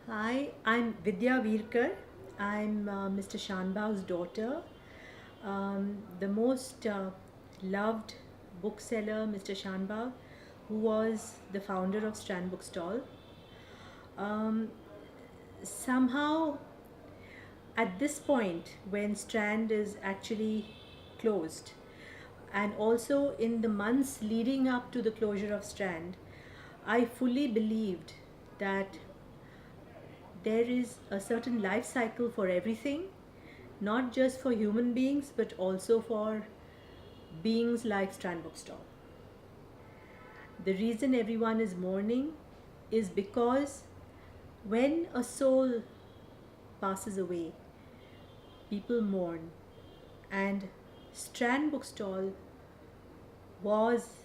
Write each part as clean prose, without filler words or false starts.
Hi, I'm Vidya Virkar. I'm Mr. Shanbhag's daughter. The most loved bookseller, Mr. Shanbhag, who was the founder of Strand Book Stall. Um, Somehow, at this point, when Strand is actually closed, and also in the months leading up to the closure of Strand, I fully believed that there is a certain life cycle for everything, not just for human beings, but also for beings like Strand Book Stall. The reason everyone is mourning is because when a soul passes away, people mourn. And Strand Book Stall was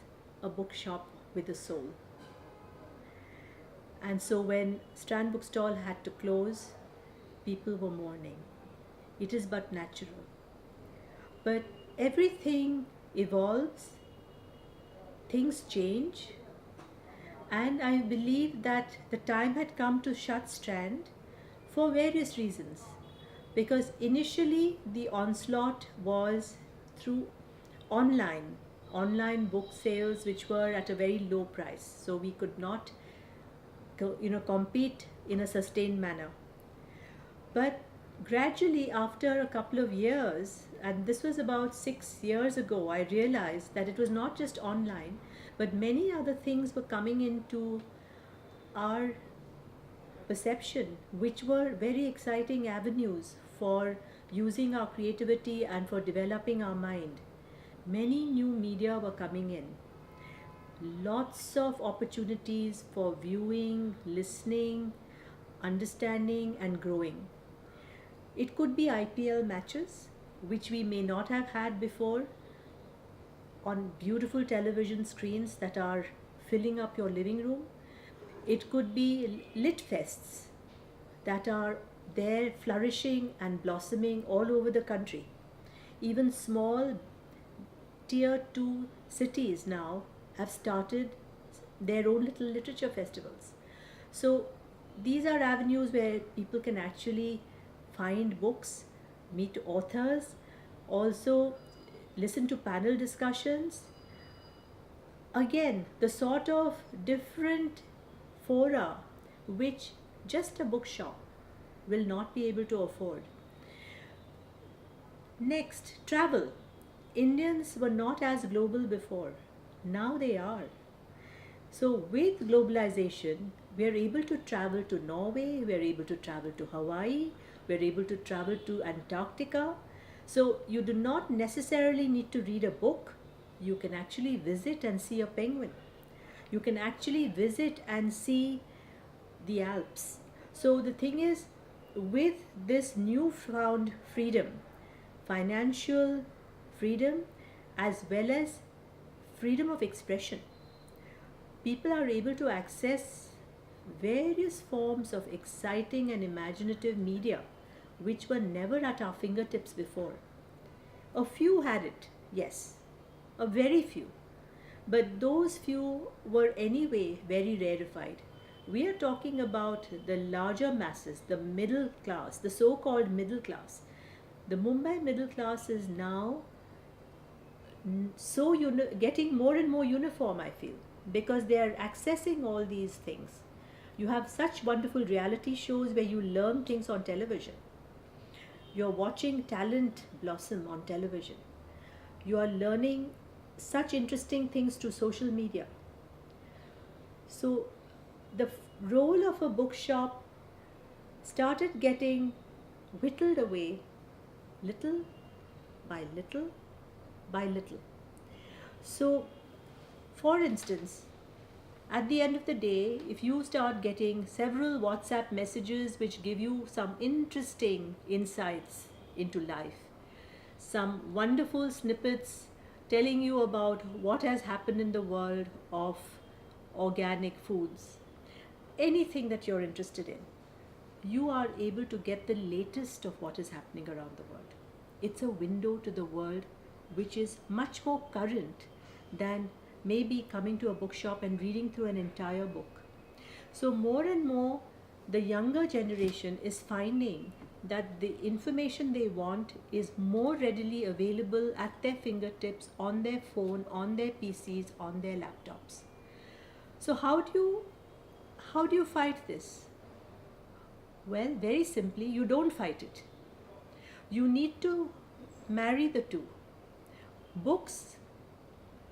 a bookshop with a soul. And so when Strand Book Stall had to close, people were mourning. It is but natural. But everything evolves, things change, and I believe that the time had come to shut Strand for various reasons. Because initially the onslaught was through online, online book sales, which were at a very low price, so we could not compete in a sustained manner. But gradually, after a couple of years, and this was about 6 years ago, I realized that it was not just online, but many other things were coming into our perception, which were very exciting avenues for using our creativity and for developing our mind. Many new media were coming in, lots of opportunities for viewing, listening, understanding, and growing. It could be IPL matches, which we may not have had before, on beautiful television screens that are filling up your living room. It could be lit fests that are there flourishing and blossoming all over the country. Even small tier 2 cities now have started their own little literature festivals. So these are avenues where people can actually find books, meet authors, also listen to panel discussions. Again, the sort of different fora which just a bookshop will not be able to afford. Next, travel. Indians were not as global before. Now they are. So, with globalization, we are able to travel to Norway, we are able to travel to Hawaii, we are able to travel to Antarctica. So, you do not necessarily need to read a book. You can actually visit and see a penguin. You can actually visit and see the Alps. So, the thing is, with this newfound freedom, financial freedom, as well as freedom of expression, people are able to access various forms of exciting and imaginative media which were never at our fingertips before. A few had it, yes, a very few, but those few were anyway very rarefied. We are talking about the larger masses, the middle class, the so called middle class. The Mumbai middle class is now getting more and more uniform, I feel, because they are accessing all these things. You have such wonderful reality shows where you learn things on television. You're watching talent blossom on television. You are learning such interesting things through social media. So, the role of a bookshop started getting whittled away little by little by little. So, for instance, at the end of the day, if you start getting several WhatsApp messages which give you some interesting insights into life, some wonderful snippets telling you about what has happened in the world of organic foods, anything that you're interested in, you are able to get the latest of what is happening around the world. It's a window to the world which is much more current than maybe coming to a bookshop and reading through an entire book. So, more and more, the younger generation is finding that the information they want is more readily available at their fingertips, on their phone, on their PCs, on their laptops. So how do you fight this? Well, very simply, you don't fight it. You need to marry the two. Books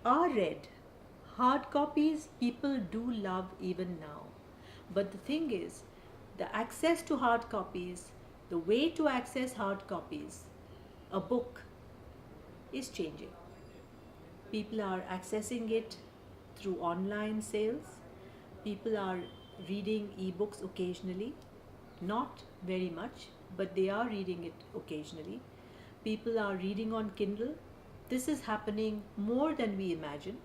are read. Hard copies people do love even now. But the thing is, the access to hard copies, the way to access hard copies, a book is changing. People are accessing it through online sales. People are reading ebooks occasionally, not very much, but they are reading it occasionally. People are reading on Kindle. This is happening more than we imagine.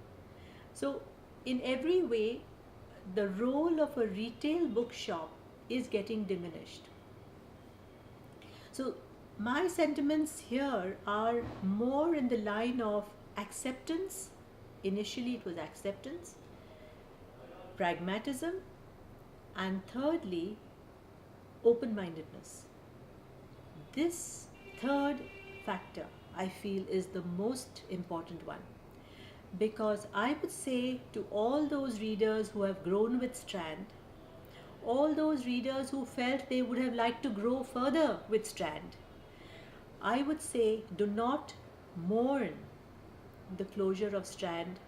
So, in every way, the role of a retail bookshop is getting diminished. So, my sentiments here are more in the line of acceptance. Initially, it was acceptance, pragmatism, and thirdly, open mindedness. This third factor, I feel, is the most important one, because I would say to all those readers who have grown with Strand, all those readers who felt they would have liked to grow further with Strand, I would say do not mourn the closure of Strand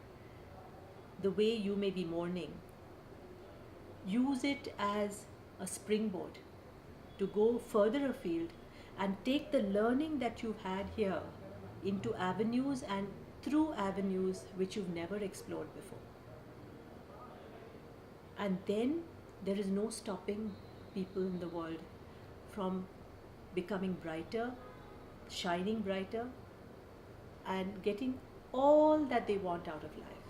the way you may be mourning. Use it as a springboard to go further afield and take the learning that you've had here into avenues and through avenues which you've never explored before. And then there is no stopping people in the world from becoming brighter, shining brighter, and getting all that they want out of life.